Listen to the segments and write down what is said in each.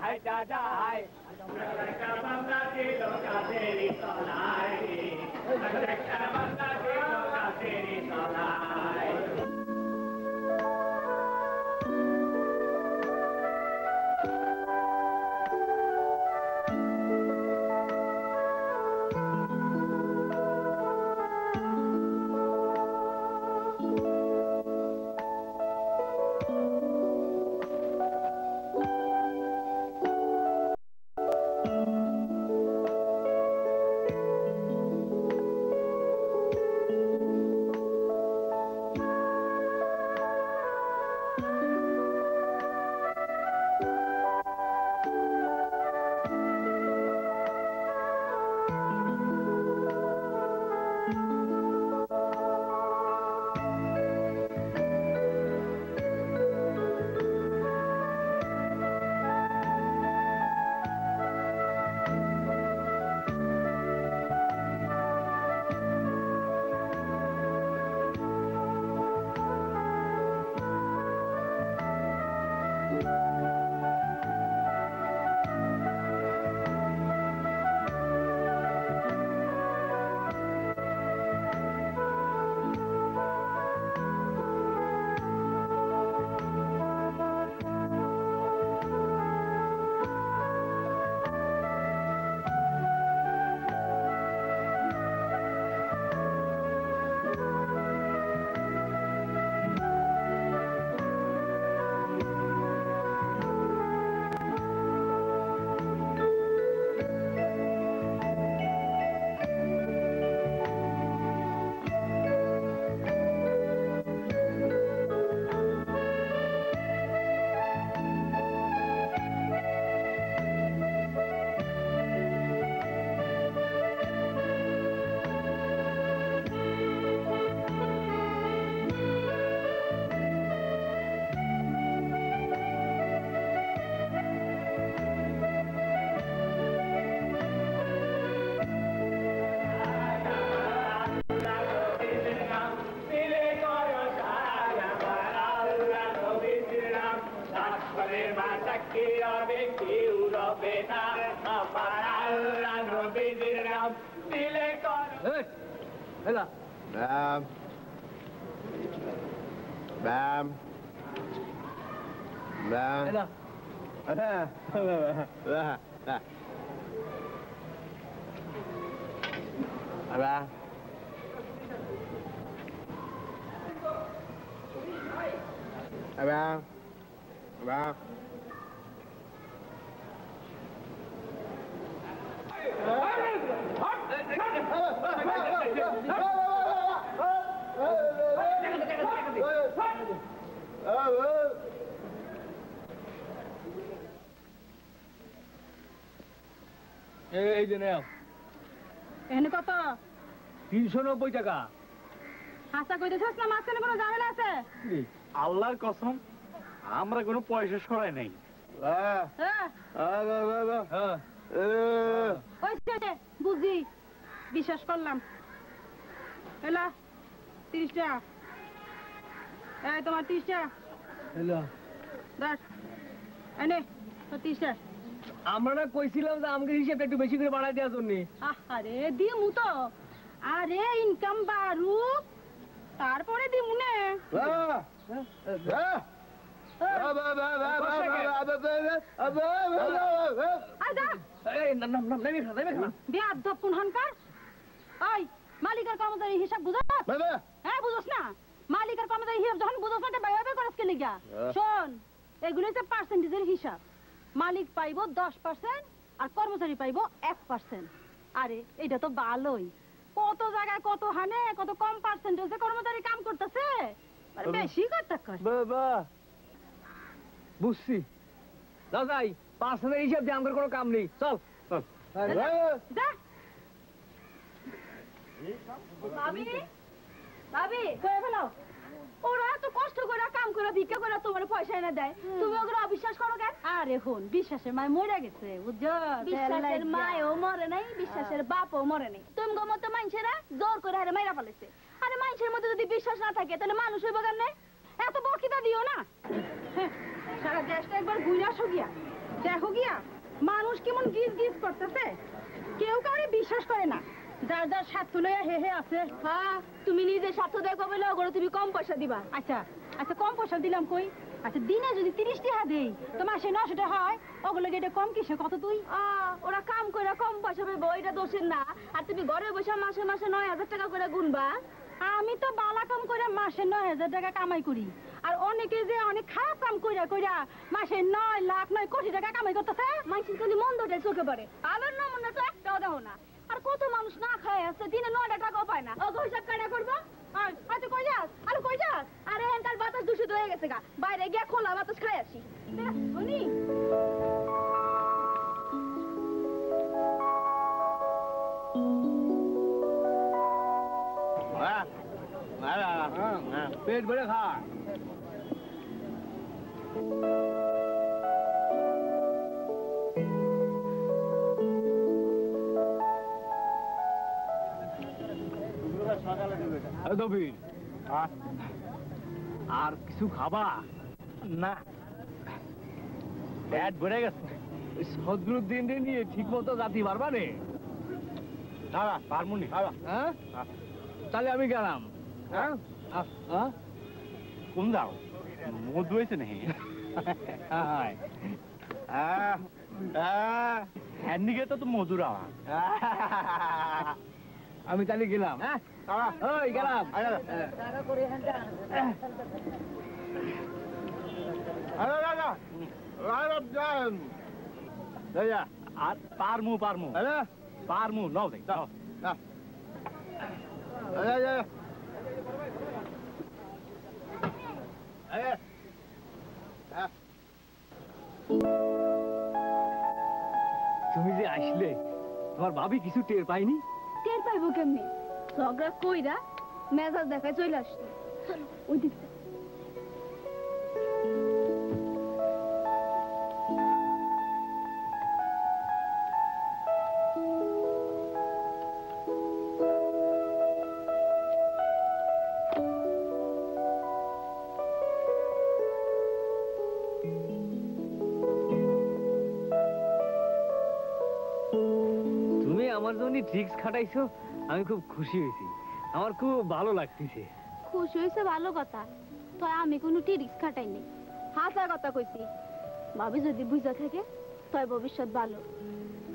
হাইটা যায় একটা বাংলা ছিল কাছেরই তলায় একটা বাংলা ছিল কাছেরই তলায় এই যে নাও এখানে কত 390 টাকা হাসা কইতেছস না মাঝখানে কোনো ঝামেলা আছে আল্লাহর কসম আমরা কোনো পয়সা সরাই নাই বুঝি বিশ্বাস করলাম এলা 30 টাকা এই তোমার 30 টাকা এলা দেখ এনে 30 টাকা আমরা না কইছিলাম যে আমাদের হিসাবটা একটু বেশি করে বাড়াই দেওয়ার জন্য আরে দিমু তো আরে ইনকাম বাড়ু তারপরে দিমু নে মালিকের কর্মচারী হিসাব বুঝো হ্যাঁ বুঝোস না মালিকের কর্মচারী হিসাব যখন বুঝোস না বাইরে করস কে লিগা শোন এগুলো হচ্ছে পার্সেন্টেজের হিসাব মালিক পাইবো 10% আর কর্মচারী পাইবো 1%। আরে এটা তো ভালোই কত জায়গায় কত হানে কত কম পার্সেন্টেজে কর্মচারী কাম করতেছে আরে বেশি করতে কর বাবা বুঝছি দাও যাই পার্সেন্টেজ হিসাব দিয়ে আমাদের কোনো কাম নেই চল যা ভাবি ভাবি কই ফেলো ওরা এত কষ্ট করে কাম করে ভিক্ষা করে তোমার পয়সা এনে দেয় তুমি ওগুলো অবিশ্বাস করো কেন আরে হন বিশ্বাসের মায় মরে গেছে বুঝছো বিশ্বাসের মায়ও মরে নাই বিশ্বাসের বাপও মরে নাই তুমি মতো মানুষেরা জোর করে আরে মাইরা ফেলেছে আরে মানুষের মধ্যে যদি বিশ্বাস না থাকে তাহলে মানুষ হইব কেন এত বকিতা দিও না সারা দেশটা একবার ঘুরে আসো গিয়া দেখো গিয়া মানুষ কেমন গিজ গিজ করতেছে, কেউ কাউরে বিশ্বাস করে না, যার যার স্বার্থ লইয়া হে হে আছে। হ্যাঁ, তুমি নিজে স্বার্থ দেখো বলে ওগুলো তুমি কম পয়সা দিবা। আচ্ছা আচ্ছা, কম পয়সা দিলাম কই? আচ্ছা দিনে যদি 30 টাকা দেই তো মাসে 900 টাকা হয়, ওগুলো এটা কম কিসে কত তুই? ওরা কাম করে কম পয়সা পাবো, এটা দোষের না। আর তুমি ঘরে বসে মাসে মাসে 9,000 টাকা করে গুনবা। আমি তো বালা কাম করে মাসে 9,000 টাকা কামাই করি, আর অনেকে যে অনেক খারাপ কাম কইরা কইরা মাসে 9 লাখ 9 কোটি টাকা কামাই করতেছে। মানুষের খালি মন্দটাই চোখে পড়ে, আমার নমুনা তো একটাও দেও না। আর কত মানুষ না খায় আছে, দিনে 9 টাকাও পায় না। ও হিসাব কাটা করবো। আচ্ছা কই যাস? আরে কই যাস? আরে এখানকার বাতাস দূষিত হয়ে গেছে গা, বাইরে গিয়ে খোলা বাতাস খাই আসি। উনি পেট ভরে খা। আর কিছু খাবা না? পেট ভরে গেছে। সদরুদ্দিন নিয়ে ঠিক মতো জাতি পারবা নে? পারমুনি। হ্যাঁ, তাহলে আমি গেলাম। হ্যাঁ, কোন যাও? মধু হয়েছে নাকি? হ্যান্ডিকে তো মধুরা। আমি তাহলে গেলাম। হ্যাঁ, ওই গেলাম। আর পারমু পারমু পারমু নাও দেখ তুমি যে আসলে তোমার ভাবি কিছু টের পাইনি? টের পাইবো কেমনি? ঝগড়া কইরা মেজাজ দেখায় চলে আসতো। ওই দিক আমার জন্য ট্রিক্স খাটাইছো, আমি খুব খুশি হয়েছি। আমার খুব ভালো লাগতেছে। খুশি হয়েছে ভালো কথা, তো আমি কোনো টিরিক্স খাটাইনি, হাসা কথা কইছি। ভাবি যদি বুঝা থাকে তাই ভবিষ্যৎ ভালো,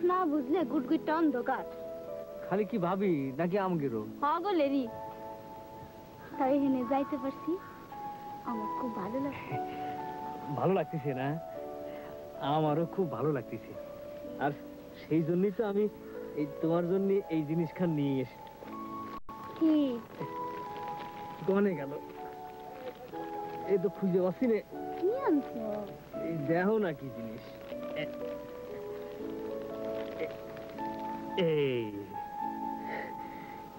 না বুঝলে গুটগুটটা অন্ধকার। খালি কি ভাবি নাকি আমগেরও? হগলেরই। তাই এখানে যাইতে পারছি, আমার খুব ভালো লাগছে। ভালো লাগতেছে না? আমারও খুব ভালো লাগতেছে। আর সেই জন্যই তো আমি এই তোমার জন্য এই জিনিসখান নিয়ে এসেছি। কি কোনে গেল? এই তো খুঁজে পাচ্ছি না। কি আনছো? এই দেখো না কি জিনিস। এই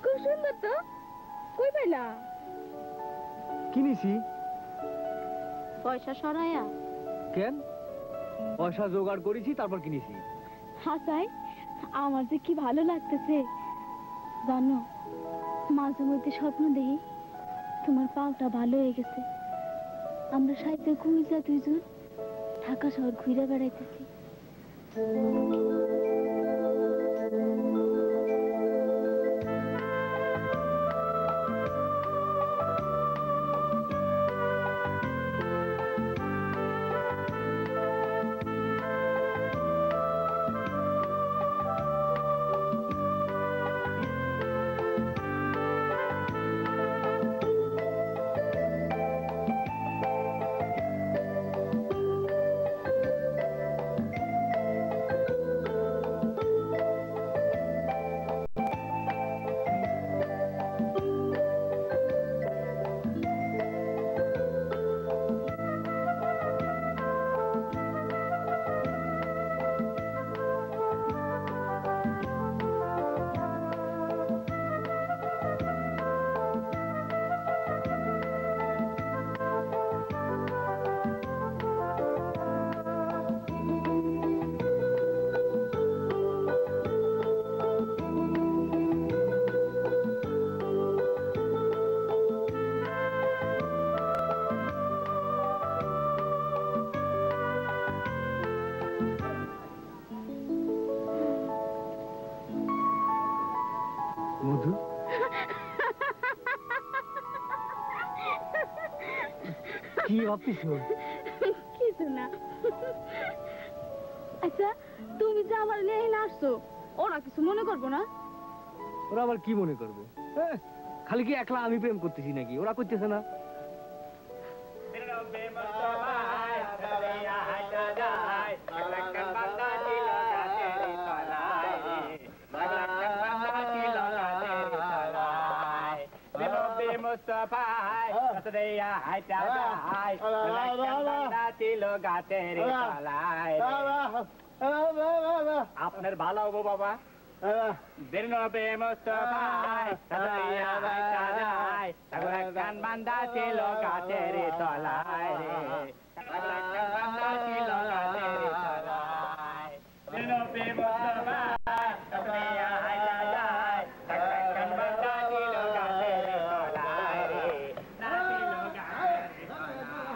খুব সুন্দর তো, কই পাইলা? কিনেছি। পয়সা সরাইয়া? কেন? পয়সা জোগাড় করেছি তারপর কিনেছি। হাসাই, আমার যে কি ভালো লাগতেছে জানো। মাঝে মধ্যে স্বপ্ন দেখি তোমার পাওটা ভালো হয়ে গেছে, আমরা সাইতে ঘুরে দুইজন ঢাকা শহর ঘুরে বেড়াইতেছি। কি ভাবছিস? কিছু না। আচ্ছা তুমি যে আমার নিয়ে এখানে আসছো, ওরা কিছু মনে করবো না? ওরা আবার কি মনে করবে? খালি কি একলা আমি প্রেম করতেছি নাকি? ওরা করতেছে না? আপনার ভালো হবো বাবা। বিনবে মুস্তফায় সাজাইয়া হাইটা যায়, কান বান্দা ছিল গাছের তলায় রে, কান বান্দা ছিল গাছের তলায়। বিনবে মুস্তফায় সাজাইয়া হাইটা যায়, কান বান্দা ছিল গাছের তলায় রে, না ছিল গাছের তলায়।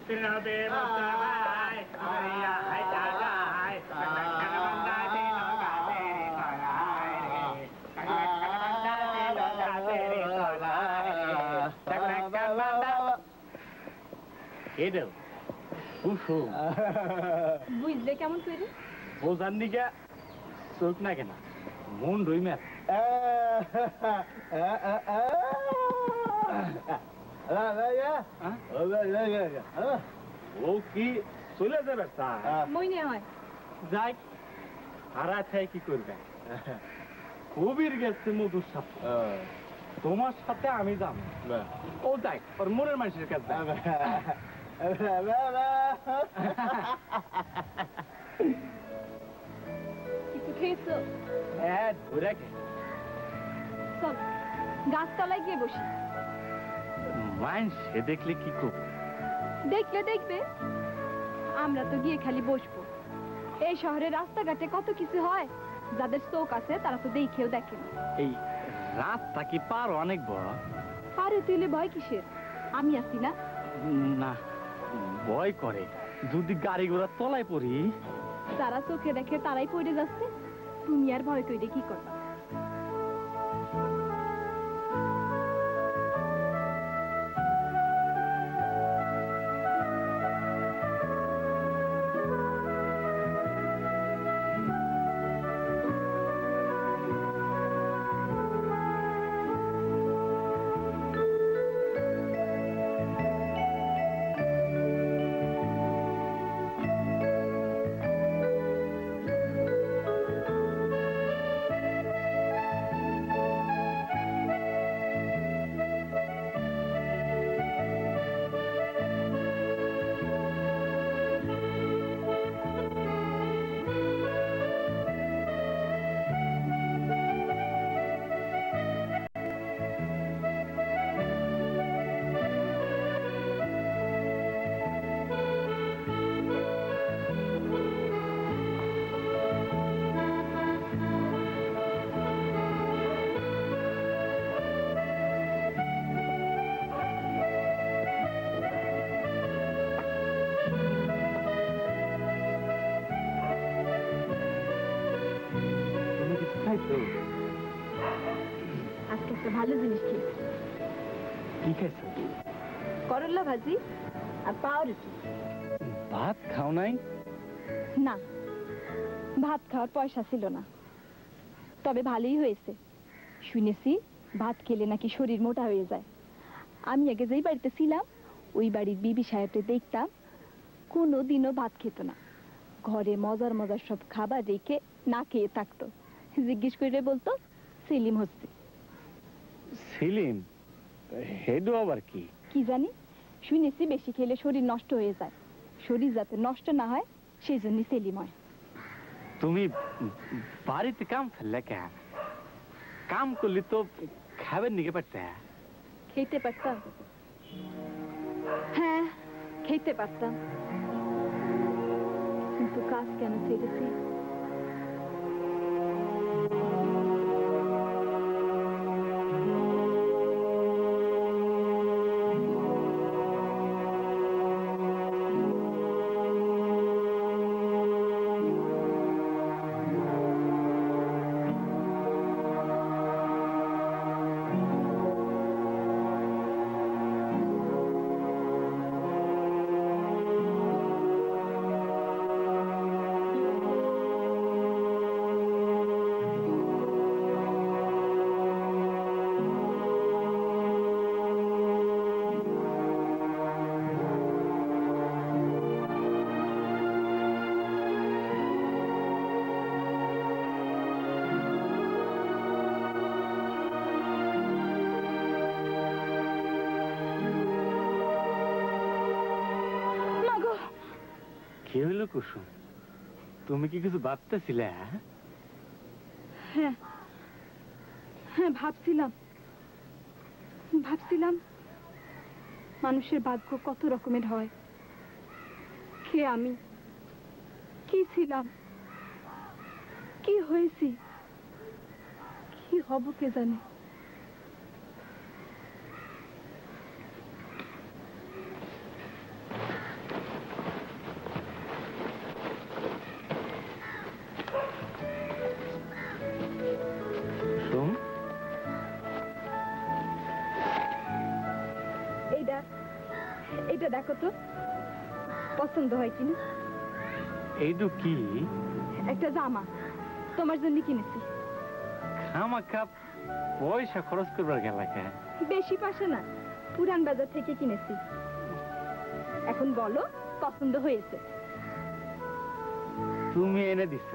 বিনবে মুস্তফায় সাজাইয়া হাইটা যায়, কান বান্দা ছিল বুঝলে কেমন করে? বোঝার দিকে চোখ না কেনা মন রই ম্যাপ। ও কি চলে যাবে মই নেওয়া হয় যাই হারা খাই কি করবে? কবির গেছে মধুর সাথে, তোমার সাথে আমি যাবো। ও যাই ওর মনের মানুষের কাছে কিছু খেয়েছো? হ্যাঁ ধরে গে চল গাছতলায় গিয়ে বসি। মাইন সে দেখলে কি করবো? দেখলে দেখবে, আমরা তো গিয়ে খালি বসবো। এই শহরে রাস্তাঘাটে কত কিছু হয়, যাদের চোখ আছে তারা তো দেখেও দেখে না। এই রাতটা কি পার অনেক বড়? পারে তুইলে ভয় কিসের? আমি আছি না। না ভয় করে, যদি গাড়ি ঘোড়া তলায় পড়ি। যারা চোখে দেখে তারাই পড়ে যাচ্ছে, তুমি আর ভয় করে কি করবা? আজকে একটা ভালো জিনিস খেয়েছি। কি খাইছো? করল্লা ভাজি আর পাউরুটি। ভাত খাও নাই? না, ভাত খাওয়ার পয়সা ছিল না। তবে ভালোই হয়েছে, শুনেছি ভাত খেলে নাকি শরীর মোটা হয়ে যায়। আমি আগে যেই বাড়িতে ছিলাম ওই বাড়ির বিবি সাহেবকে দেখতাম কোনো দিনও ভাত খেত না। ঘরে মজার মজার সব খাবার রেখে না খেয়ে থাকতো। জিজ্ঞেস করে বলতো সেলিম হচ্ছে। সেলিম? হেডু আবার কি? কি জানি, শুনেছি বেশি খেলে শরীর নষ্ট হয়ে যায়। শরীর যাতে নষ্ট না হয় সেই জন্য সেলিম হয়। তুমি বাড়িতে কাম ফেললে কেন? কাম করলে তো খাবার নিকে পারতে। খেতে পারতাম, হ্যাঁ খেতে পারতাম, কিন্তু কাজ কেন ছেড়েছি? গো কুসুম, তুমি কি কিছু ভাবতেছিলে? হ্যাঁ হ্যাঁ, ভাবছিলাম মানুষের ভাগ্য কত রকমের হয়। কে আমি, কি ছিলাম, কি হয়েছি, কি হব কে জানে। এইটা দেখো তো, পছন্দ হয় কিনা। এইটু কি? একটা জামা, তোমার জন্য কিনেছি। খামাখা পয়সা খরচ করবার গেলা কে? বেশি পাশে না, পুরান বাজার থেকে কিনেছি। এখন বলো পছন্দ হয়েছে? তুমি এনে দিছ,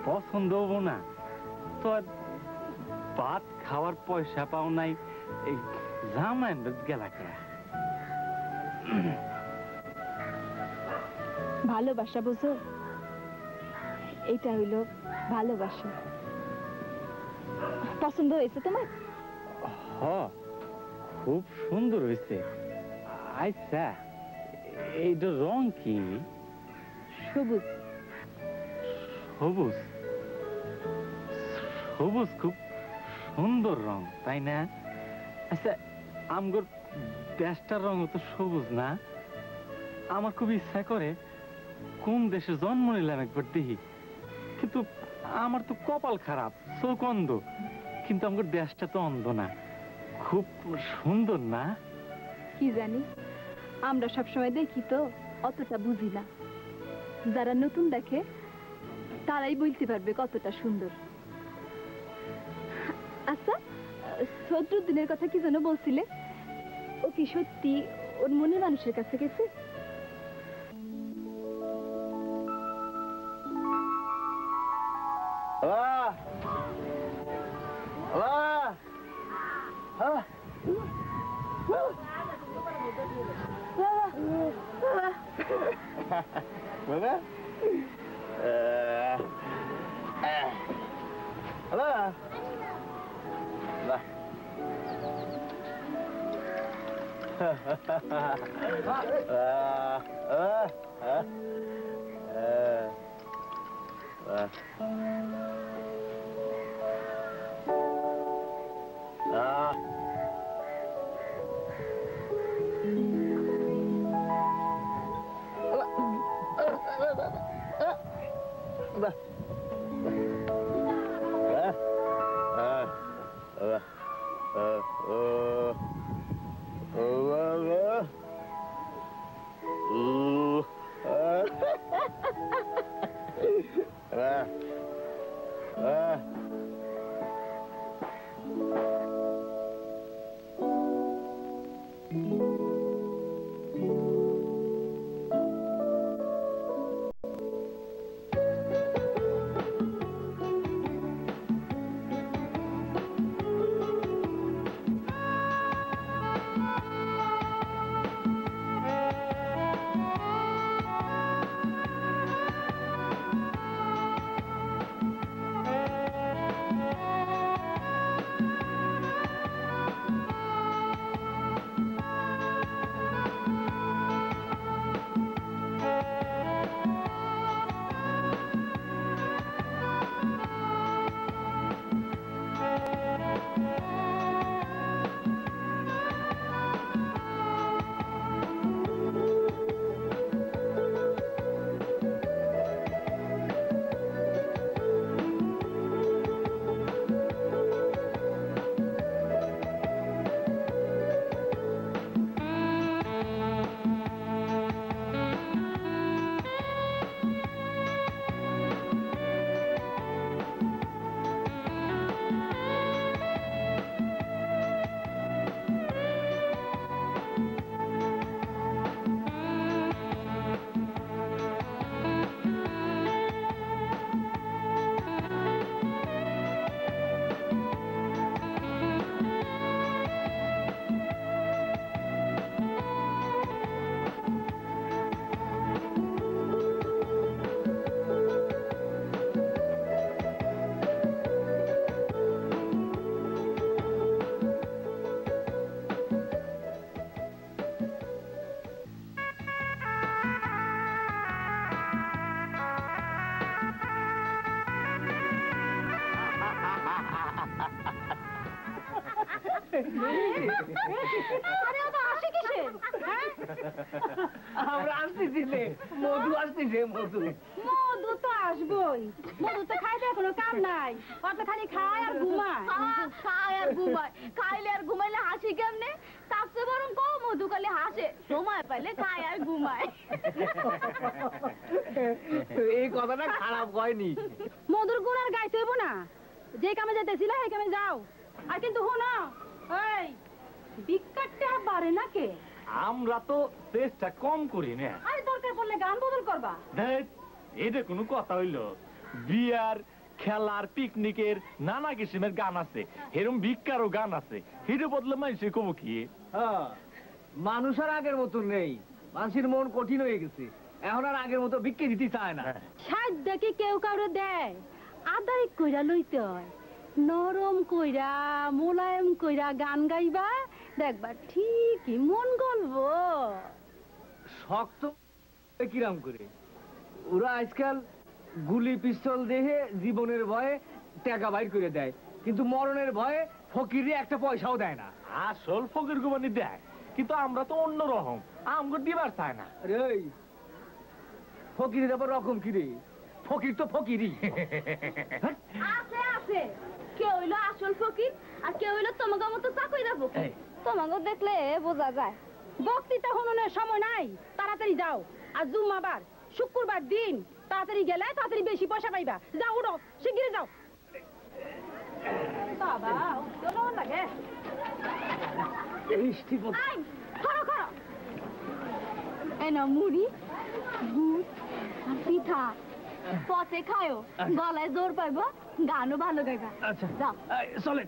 পছন্দ হবো না তো? আর ভাত খাওয়ার পয়সা পাও নাই, এই জামা এনে গেলা কে? ভালোবাসা বুঝো, এটা হইলো ভালোবাসা। পছন্দ হয়েছে তোমার? হ, খুব সুন্দর হয়েছে। আচ্ছা, এইটার রং কি? সবুজ। সবুজ? সবুজ খুব সুন্দর রং, তাই না? আচ্ছা, আমগর দেশটার রং তো সবুজ না? আমার খুব ইচ্ছা করে কোন দেশে জন্ম নিলাম একবার দেখি, কিন্তু আমার তো কপাল খারাপ, চোখ অন্ধ। কিন্তু আমার দেশটা তো অন্ধ না, খুব সুন্দর না? কি জানি, আমরা সবসময় দেখি তো অতটা বুঝি না। যারা নতুন দেখে তারাই বলতে পারবে কতটা সুন্দর। আচ্ছা, সদরুদ্দিনের কথা কি যেন বলছিলে? ও কি সত্যি ওর মনের মানুষের কাছে গেছে? আরে ও তো আসে কিসের? হ্যাঁ? আমরা আসতেছি রে, মধু আসতেছে, মধু। মধু তো আসবই, মধু তো খাইতে কোনো কাম নাই, ও তো খালি খায় আর ঘুমায়। খায় আর ঘুমায়, খাইলে আর ঘুমাইলে হাসি কেমনে? তার চেয়ে বরং কও মধু খালি হাসে, সময় পাইলে খায় আর ঘুমায়। এই কথাটা খারাপ হয়নি। মধুর গুণ আর গাইতে হইব না, যে কামে যেতেছিল সেই কামে যাও। আর কিন্তু শোনো, এই বিকাটটা বাড়ে না কে? আমরা তো চেষ্টা কম করি না। আরে দরকার পড়লে গান বদল করবা। দেখ, এটা কোনো কথা হইলো? বিয়ার, খেলার, পিকনিকের নানা কিসিমের গান আছে, এরম ভিক্ষারও গান আছে। হিরে বদলে মানুষ কব কি? হ্যাঁ, মানুষ আর আগের মতো নেই, মানুষের মন কঠিন হয়ে গেছে, এখন আর আগের মতো ভিক্ষে দিতে চায় না। সাজ দেখি কেউ কাউরে দেয়, আদায় কইরা লইতে হয়, নরম কইরা মোলায়েম কইরা গান গাইবা, দেখবা ঠিকই মন গলবো। শক্ত কিরাম করে ওরা আজকাল গুলি পিস্তল দেহে জীবনের ভয়ে টাকা বাইর করে দেয়, কিন্তু মরণের ভয়ে ফকিরে একটা পয়সাও দেয় না। আসল ফকির গুবানি দেয়, কিন্তু আমরা তো অন্যরকম, আমগো দিবার চায় না। আরে ওই ফকিরের আবার রকম কি রে? ফকির তো ফকিরই। আছে আছে, কেউ হইলো আসল ফকির আর কেউ হইলো তোমাকে মতো চাকরিরা ফকির। তোমাকে দেখলে বোঝা যায়। বক্তৃতা শুনুনের সময় নাই, তাড়াতাড়ি যাও। আর জুম্মাবার শুক্রবার দিন তাড়াতাড়ি গেলে তাড়াতাড়ি বেশি পয়সা পাইবা। যাও, উঠো, শিগগিরই যাও। বাবা কেমন লাগে? আই, খড়ো খড়ো। এই নাও মুড়ি, গুড় আর পিঠা, পথে খায়ও, গলায় জোর পাইবো, গানও ভালো গাইবা। আচ্ছা যাও। চলে।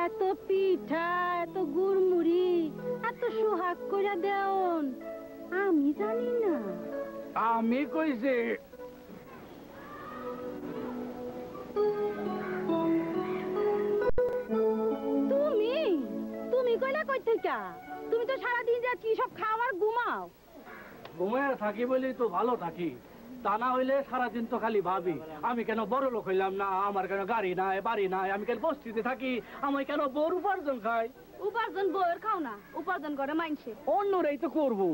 এত পিঠা, এত গুড়মুড়ি, এত সুহাগ করে দেওন, আমি জানি না। আমি কইছে তুমি তুমি কইলা কই থেকে? তুমি তো সারাদিন যা কি সব খাওয়ার ঘুমাও। ঘুমায় থাকি বলেই তো ভালো থাকি, তা না হইলে সারাদিন তো খালি ভাবি আমি কেন বড় লোক হইলাম না, আমার কেন গাড়ি নাই বাড়ি নাই, আমি কেন বস্তিতে থাকি, আমি কেন বড় উপার্জন খাই। উপার্জন বইয়ের খাও না, উপার্জন করে মাইনছে। অন্যরাই তো করবো,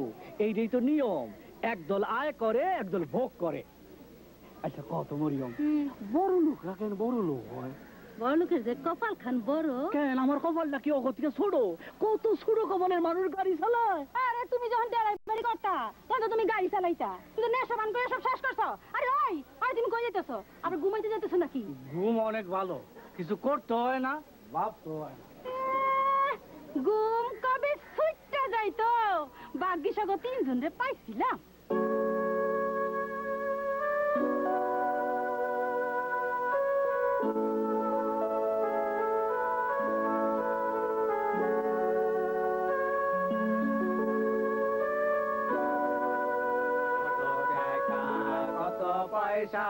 এইটাই তো নিয়ম, একদল আয় করে একদল ভোগ করে। আচ্ছা কত মরিয়ম, বড় লোকরা কেন বড় লোক হয়? বড় লোকের যে কপাল খান বড়। কেন আমার কপাল নাকি অগর থেকে ছোট? কত ছোট কপালের মানুষ গাড়ি চালায়। আরে তুমি যখন ড্রাইভারি করতা তখন তো তুমি গাড়ি চালাইতা, তুমি নেশা পান করে সব শেষ করছো। আরে ওই আরে তুমি কই যেতেছো? আবার ঘুমাইতে যেতেছো নাকি? ঘুম অনেক ভালো, কিছু করতে হয় না, ভাবতে হয় না। ঘুম কবে ছুটটা যাইতো, ভাগ্যিস গো তিনজন রে পাইছিলাম। পয়সা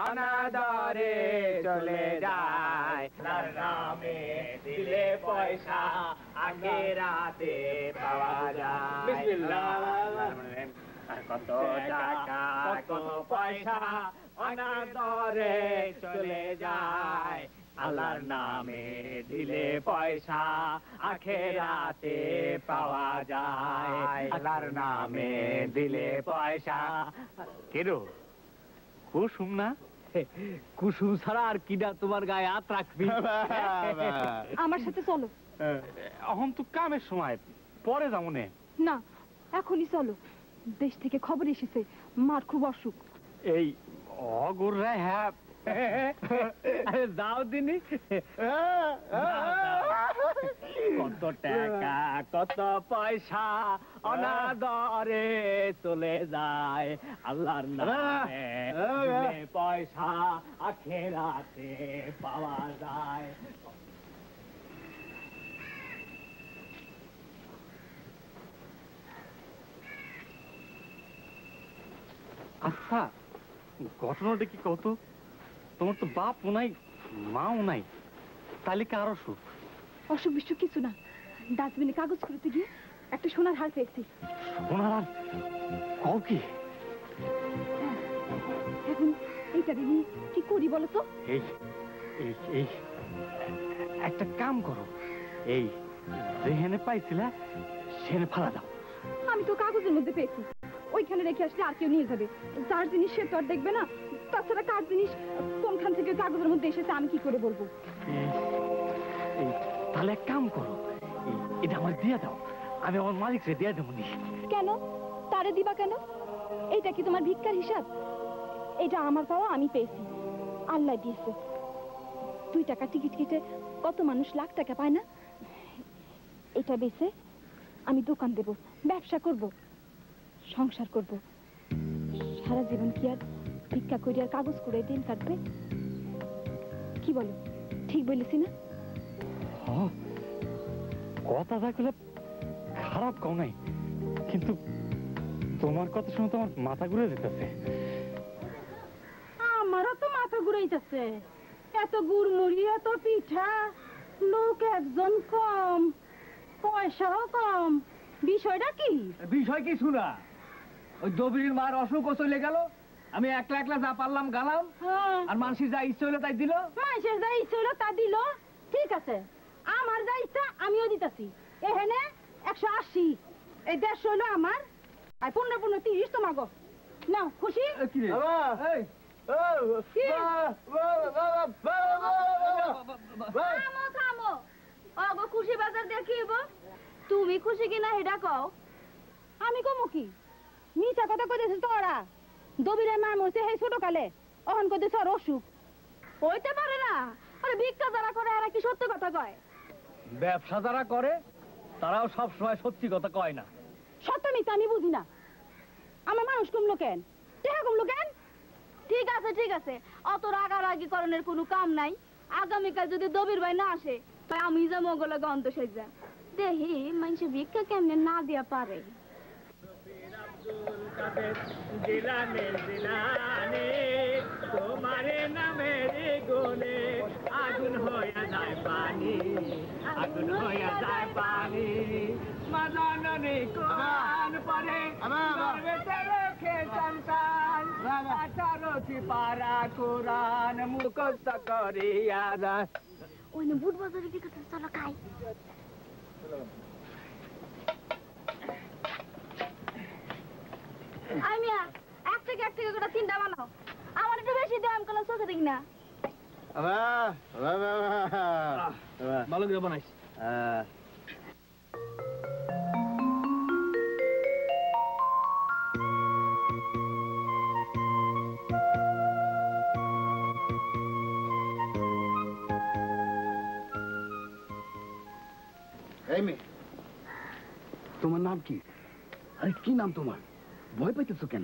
অনাদরে চলে যায়, তার নামে দিলে পয়সা আখেরাতে পাওয়া যায়। বিসমিল্লাহ। কত টাকা কত পয়সা অনাদরে চলে যায়, আল্লাহর নামে দিলে পয়সা আখেরাতে পাওয়া যায়, আল্লাহর নামে দিলে পয়সা। কেরো কুসুম না? কুসুম ছাড়া আর কিনা তোমার গায়ে হাত রাখবি? আমার সাথে চলো। এখন তো কামের সময়, পরে যাবো নে। না, এখনই চলো, দেশ থেকে খবর এসেছে মার খুব অসুখ। এই অগররা হ্যাঁ যাও দিনি। কত টাকা কত পয়সা অনাদরে চলে যায়, আল্লাহর নামে দিলে পয়সা আখেরাতে পাওয়া যায়। আচ্ছা, ঘটনাটা কি কত? তোমার তো বাপও নাই মাও নাই, তাহলে কার অসুখ? অসুখ বিসুখ কিছু না, ডাস্টবিনে কাগজ করতে গিয়ে একটা সোনার হার পেয়েছি। সোনার আর কও কি? এখন এইটা নিয়ে কি করি বলো তো? এই এই এই একটা কাম করো, এই যেখানে পাইছিলা সেখানে ফালা দাও। আমি তো কাগজের মধ্যে পেয়েছি, ওইখানে রেখে আসলে আর কেউ নিয়ে যাবে। যার জিনিস সে তো আর দেখবে না। তাছাড়া কার জিনিস কোনখান থেকে কাগজের মধ্যে এসেছে আমি কি করে বলবো? এই তাহলে এক কাম করো, এটা আমার দিয়ে দাও, আমি আমার মালিককে দিয়ে দেবো নি। কেন তারে দিবা কেন? এইটা কি তোমার ভিক্ষার হিসাব? এটা আমার পাওয়া, আমি পেয়েছি, আল্লাহ দিয়েছে। 2 টাকা টিকিট কেটে কত মানুষ লাখ টাকা পায় না? এটা বেচে আমি দোকান দেব, ব্যবসা করব, সংসার করব। সারা জীবন কি আর ভিক্ষা করি আর কাগজ করে দিন কাটবে? কি বলো, ঠিক বলেছি না? কথা থাকলে খারাপ কও নাই, কিন্তু তোমার কথা শুনে তোমার মাথা ঘুরে যেতেছে। আমারও তো মাথা ঘুরাইতেছে। এত গুড়মুড়ি, এত পিঠা, লোক একজন কম, পয়সাও কম, বিষয়টা কি? বিষয় কি শুনা, ওই দবির মার অসুখ চলে গেল, আমি একলা একলা যা পারলাম গালাম, আর মানুষের যা ইচ্ছে হলো তাই দিল। মানুষের যা ইচ্ছে হলো তা দিল, ঠিক আছে। আমার যা ইচ্ছা আমিও দিতেছি। এখানে 180, এই 150 হলো আমার, আর 15 30 তোমাগো। নাও, খুশি? থামো থামো, অগো খুশি বাজার দেখিব। তুমি খুশি কিনা এটা কও। আমি কমু কি? মিছা কথা কইতেছিস তোরা। দবিরের মা মরছে সেই ছোট কালে, অহন কইতেছ ওর অসুখ। হইতে পারে না, আরে ভিক্ষা যারা করে এরা কি সত্য কথা কয়? ব্যবসা যারা করে তারাও সব সময় সত্যি কথা কয় না। সত্য মিথ্যা আমি বুঝি না। আমার মানুষ কমলো কেন, টেহা কমলো কেন? ঠিক আছে ঠিক আছে, অত রাগারাগি করণের কোনো কাম নাই। আগামীকাল যদি দবির ভাই না আসে, তাই আমি যা মগলে গন্ধ সেজা দেহি মানুষে ভিক্ষা কেমনে না দিয়া পারে। তোমারে নামের গুণে আগুন হইয়া যায় পানি, আগুন হইয়া যায় পানি। মাদাননি কোরআন পড়ে সর্বেতে রেখে সন্তান, আঠারোটি পারা কোরআন মুখস্থ করিয়া যায়। ওই না বুট বাজারে দিকে চলো খাই। আমিয়া এক থেকে করে 3টা বানাও। আমার একটু বেশি দাম কোনো চোখে দেখি না। ভালো করে বানাইস। এই মেয়ে, তোমার নাম কি? আরে কি নাম তোমার? ভয় পাইতেছো কেন?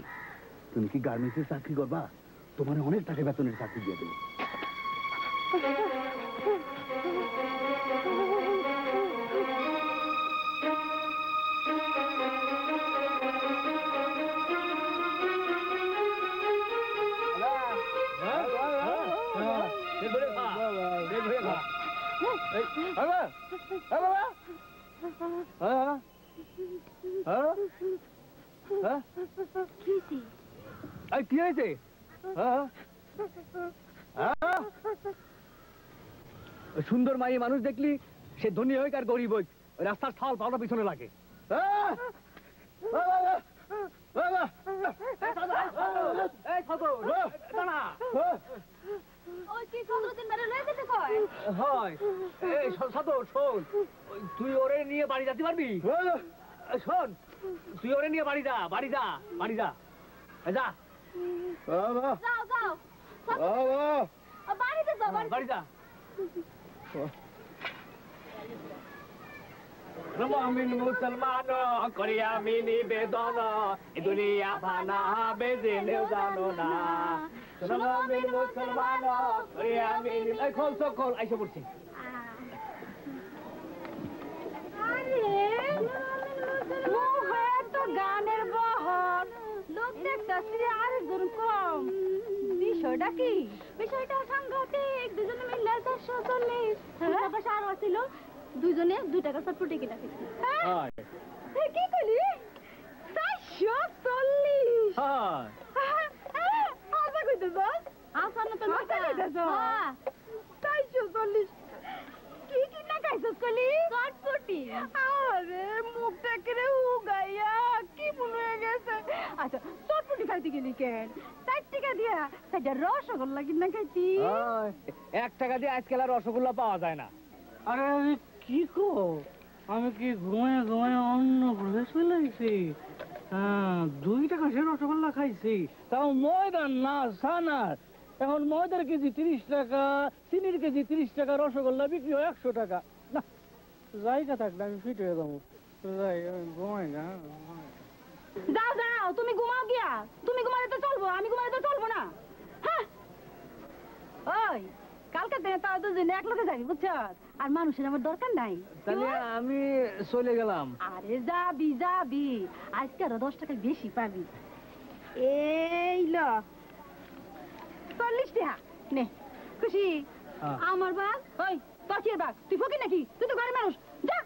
তুমি কি গার্মেন্টসে চাকরি করবা? তোমার অনেক টাকা বেতনের চাকরি দিয়ে দেবো। কি হয়েছে? সুন্দর মাই মানুষ দেখলি সে ধনী হোক আর গরিব হোক, ওই রাস্তার ঠাল পাওয়াটা পিছনে লাগে। তুই ওরে নিয়ে বাড়ি যেতে পারবি? শোন, তুই ওরে নিয়ে বাড়ি যা, বাড়ি যা, বাড়ি যা, যা যাও যাও বাড়িতে যাও, বাড়ি যা। মুমিন মুসলমান করিয়া আমি নিবেদন, দুনিয়া ভানা বেজেলেও জানো না। মুমিন মুসলমান করিয়া আমি খোল চোখ খোল, আইসা পড়ছি। গানের বহর লোক দেখতেছি আরেকজন কম। বিষয়টা কি? বিষয়টা সাংঘাতিক। দুজনে মিলে 440। আরো ছিল দুজনে 2 টাকা সত্তর টিকিট আছে। কি কইলি? 440? খাইছো 440 কি কিনা খাইছস কলি চটপটি আরে মুখটা করে উগাইয়া কি মনে হয়ে গেছে আচ্ছা চটপটি খাইতে গেলি কেন 4 টাকা দিয়া সেটা রসগোল্লা কিনা খাইতি 1 টাকা দিয়ে আজকাল আর রসগোল্লা পাওয়া যায় না। আরে আমি কি কো আমি কি ঘুমায় ঘুমায় অন্য ঘুরে চলে গেছি 2 টাকা সে রসগোল্লা খাইছি তাও ময়দার না সানার এখন ময়দার কেজি 30 টাকা চিনির কেজি 30 টাকা রসগোল্লা বিক্রি হয় 100 টাকা না জায়গা থাকলে আমি ফিট হয়ে যাবো যাই আমি ঘুমাই না যাও যাও তুমি ঘুমাও গিয়া তুমি ঘুমালে তো চলবো আমি ঘুমালে তো চলবো না হ্যাঁ ওই কালকে দিনে তাও দুজন এক লোকে যাবি বুঝছ আর মানুষের আমার দরকার নাই তাহলে আমি চলে গেলাম। আরে যাবি যাবি আজকে আরো 10 টাকা বেশি পাবি এই ল 40 টাকা নে খুশি আমার বাগ ওই তোর কি বাগ তুই ফকির নাকি তুই তো ঘরের মানুষ যা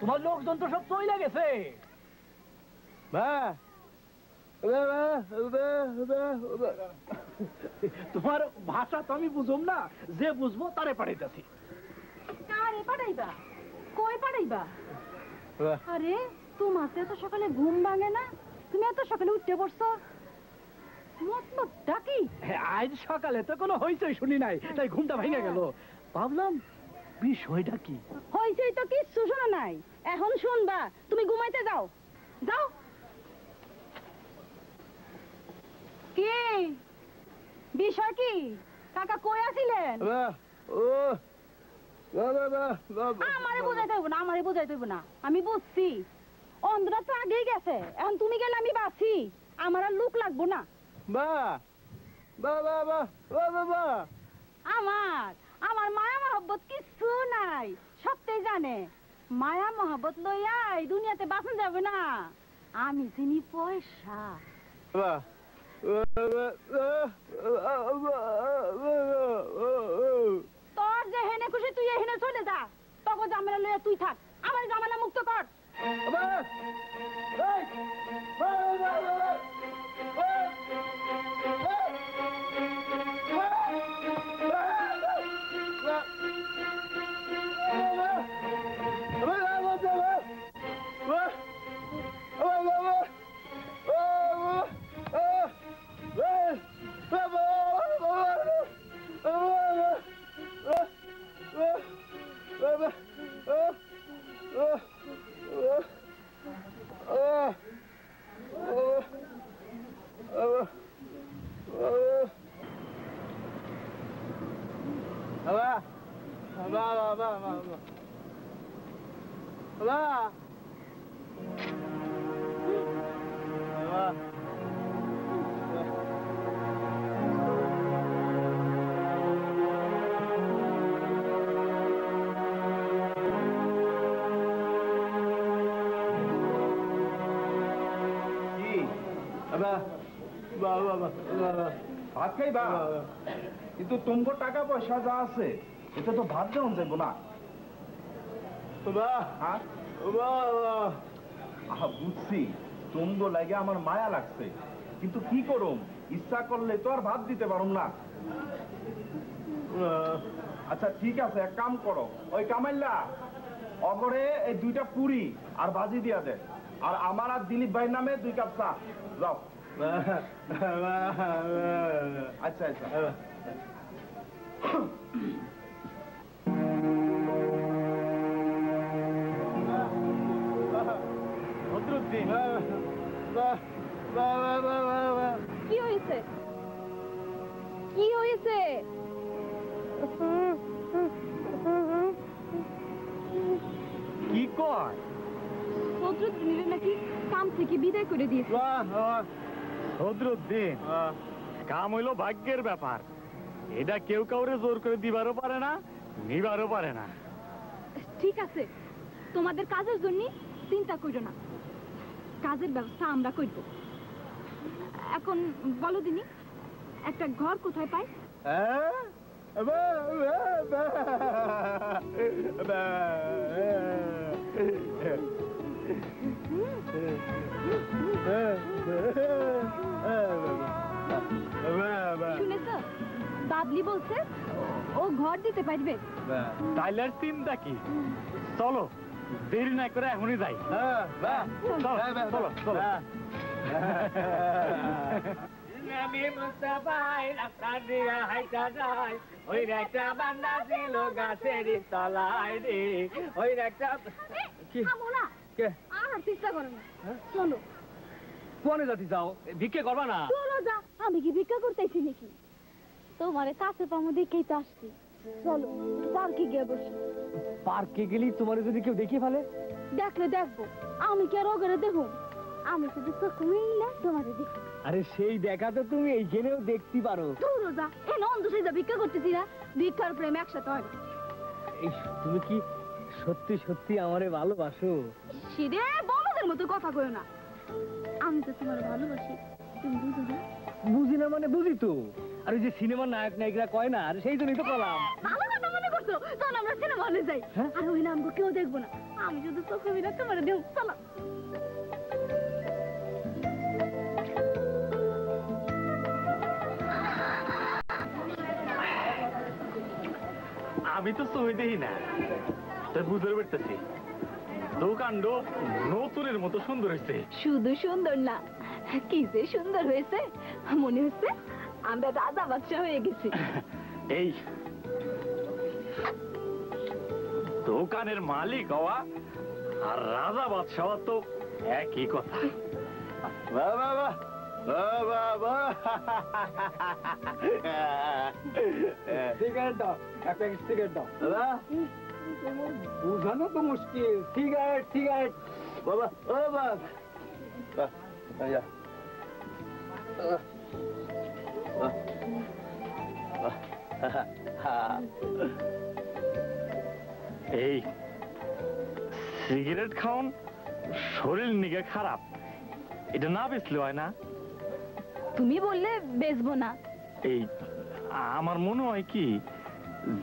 তোমার লোকজন তো সব চলে গেছে। তোমার ভাষা তো আমি বুঝুম না, যে বুঝবো তারে পাঠাইতেছি। কারে পাঠাইবা কই পাঠাইবা আরে তোমার তো এত সকালে ঘুম ভাঙে না তুমি এত সকালে উঠতে পড়ছো মতলব ডাকি আজ সকালে তো কোনো হইচই শুনি নাই, তাই ঘুমটা ভেঙে গেল। ভাবলাম বিষয়টা কি হইছেই তো কিচ্ছু শোনা নাই এখন শুনবা তুমি ঘুমাইতে যাও যাও কি বিষয় কি কাকা কই আছিলেন আমারে বুঝাইতে হইব না আমারে বুঝাইতে হইব না আমি বুঝছি অন্ধরা তো আগেই গেছে এখন তুমি গেলে আমি বাঁচি আমার আর লোক লাগবো না আমার আমার মায়া মহব্বত কিচ্ছু নাই সবটাই জানে মায়া মহব্বত লইয়া এই দুনিয়াতে বাঁচন যাবে না আমি চিনি পয়সা তোর যে হেনে খুশি তুই এখানে চলে যা তখন জামেলা লইয়া তুই থাক আমার জামেলা মুক্ত কর ভাত খাইবা কিন্তু তোমার টাকা পয়সা যা আছে এটা তো ভাত দেওয়া যাবো না। বুঝছি তোমার লাগে আমার মায়া লাগছে, কিন্তু কি করুম, ইচ্ছা করলে তো আর ভাত দিতে পারুম না। আচ্ছা ঠিক আছে, এক কাম করো, ওই কামাইল্লা অগরে এই 2টা পুরি আর ভাজি দিয়া দে, আর আমার আর দিলীপ ভাইয়ের নামে 2 কাপ চা। যাও। আচ্ছা আচ্ছা কি হয়েছে কি হয়েছে কি কয় সদরুদ্দিনের নাকি কাম থেকে বিদায় করে দিয়েছে সদরুদ্দিন কাম হইলো ভাগ্যের ব্যাপার, এটা কেউ কাউরে জোর করে দিবারও পারে না নিবারও পারে না। ঠিক আছে তোমাদের কাজের জন্য চিন্তা করো না, কাজের ব্যবস্থা আমরা করব। এখন বলো দিনি একটা ঘর কোথায় পাই? শুনেছো বাবলি বলছে ও ঘর দিতে পারবে। তাইলে আর চিন্তা কি, চলো দেরি না করে এখনই যাই। চলো চলো। আমি মুস্তাফাই রাস্তা দিয়া হাইটা যাই, ওই একটা বান্দা ছিল গাছের তলায় রে, ওই একটা কি থামো না, কে আর চেষ্টা করো না, চলো। কোনে যাতে যাও, ভিক্ষে করবা না? চলো যা, আমি কি ভিক্ষা করতেছি নাকি? তোমারে কাছে পামো দেখেই তো আসছি। চলো পার্কে গিয়ে বসি। পার্কে গেলি তোমার যদি কেউ দেখে ফেলে? দেখলে দেখবো, আমি কি আর ওগরে দেখুন? আমি শুধু চোখ মিললে তোমারে দেখি। আরে সেই দেখা তো তুমি এইখানেও দেখতে পারো। চলো যা, এ নন্দ সেজা ভিক্ষা করতেছি না, ভিক্ষার প্রেম একসাথে হয়। এই তুমি কি সত্যি সত্যি আমারে ভালোবাসো? সিরে বলদের মতো কথা কইও না, আমি তো তোমার ভালোবাসি, তুমি বুঝো না? বুঝি না মানে বুঝি তো, আর ওই যে সিনেমার নায়ক নায়িকরা কয় না, আর সেই জন্যই তো বললাম। ভালো কথা মনে করছো, তখন আমরা সিনেমা হলে যাই, আর ওই নামকে কেউ দেখবো না, আমি শুধু চোখে মিলে তোমার দেব। চলো। আমি তো সই দেখি না, তাই বুঝতে পারতেছি দোকানটা নতুনের মতো সুন্দর হয়েছে। শুধু সুন্দর না, কি যে সুন্দর হয়েছে, মনে হচ্ছে আমরা রাজা বাদশা হয়ে গেছি। এই দোকানের মালিক হওয়া আর রাজা বাদশাহ তো একই কথা। সিগারেট দাও, এক প্যাকেট সিগারেট দাও। দাদা বুঝানো তো মুশকিল। সিগারেট সিগারেট বাবা, ও বাবা এই সিগারেট খাওন শরীর নিগে খারাপ, এটা না বেচলে হয় না। তুমি বললে বেচবো না। এই আমার মনে হয় কি,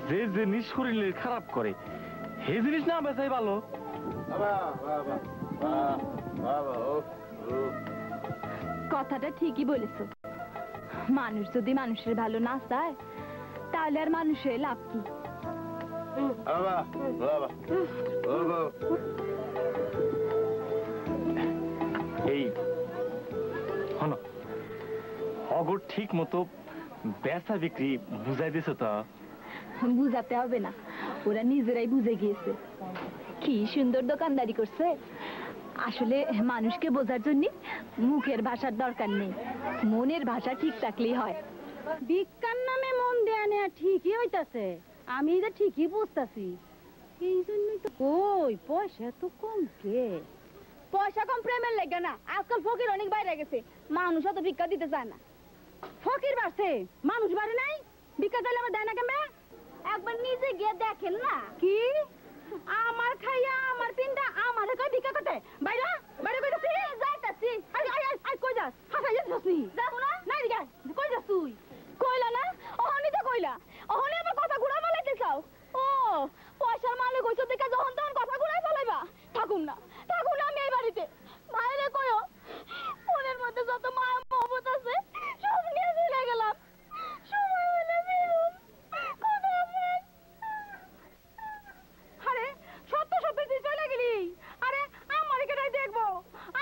যে জিনিস শরীরের খারাপ করে সেই জিনিস না বেচাই ভালো। কথাটা ঠিকই বলেছো, মানুষ যদি মানুষের ভালো না চায় তাহলে আর মানুষের লাভ কি? এই হনো অগর ঠিক মতো বেচা বিক্রি বুঝাই দিছো তো? বুঝাতে হবে না, ওরা নিজেরাই বুঝে গিয়েছে। কি সুন্দর দোকানদারি করছে। আসলে মানুষকে বোঝার জন্য মুখের ভাষার দরকার নেই, মনের ভাষা ঠিক থাকলেই হয়। বিজ্ঞান নামে মন দেয়া নেয়া ঠিকই হইতাছে, আমি এটা ঠিকই বুঝতাছি। এই জন্যই তো ওই পয়সা তো কম কে। পয়সা কম প্রেমের লেগে না, আজকাল ফকির অনেক বাইরে গেছে, মানুষ অত ভিক্ষা দিতে চায় না। ফকির বাড়ছে, মানুষ বাড়ে নাই। ভিক্ষা চাইলে আমার দেয় না কেমন? একবার নিজে গিয়ে দেখেন না। কি আমার খাইয়া আমার পিন্ডা আমারে কই ভিক্ষা করতে? বাইরে বাইরে কইতাছি, যাইতাছি। আই আই আই আই কই যাস? হাসাই যাস নি? যাবো না? নাই দিকে কই যাস তুই? কইলা না, অহনি তো কইলা, অহনি আমার কথা ঘুরা ফেলাইতে চাও। ও পয়সার মালিক হইছো দেখে যখন তখন কথা ঘুরাই ফেলাইবা। থাকুন না আমি এই বাড়িতে। বাইরে কইও মনের মধ্যে যত মায়া মহব্বত আছে সব নিয়ে চলে গেলাম। সময় হলে ফিরুন। খোদা হাফেজ। আরে সত্য সত্যি তুই চলে গেলি। আরে আমারে কেডাই দেখবো,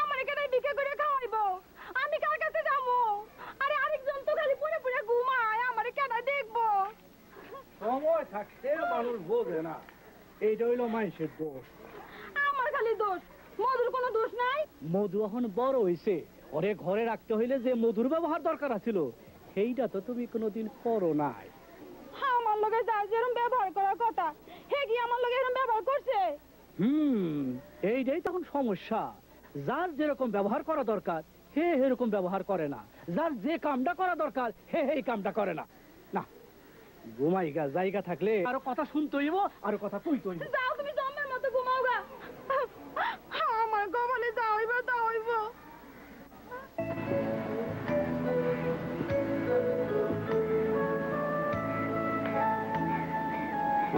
আমারে কেডাই ভিক্ষা করে খাওয়াইবো, আমি কার কাছে যাবো? আরে আরেকজন তো খালি পড়ে পড়ে ঘুমায়, আমারে কেডাই দেখবো? সময় থাকতে মানুষ বোঝে না, এইটা হইলো মানুষের দোষ। আমার খালি দোষ, মধুর কোনো দোষ নাই। মধু এখন বড় হইছে, ওরে ঘরে রাখতে হইলে যে মধুর ব্যবহার দরকার ছিল সেইটা তো তুমি কোনোদিন করো নাই। আমার লগে যার যেরকম ব্যবহার করার কথা, হে কি আমার লগে এরকম ব্যবহার করছে? এইটাই তখন সমস্যা। যার যেরকম ব্যবহার করা দরকার হে এরকম ব্যবহার করে না, যার যে কামটা করা দরকার হে এই কামটা করে না। না ঘুমাইগা জায়গা থাকলে আরো কথা শুনতে হইব, আরো কথা কইতে হইব। যাও তুমি জম্মের মতো ঘুমাও গা। আমার কপালে যা হইব তা হইব।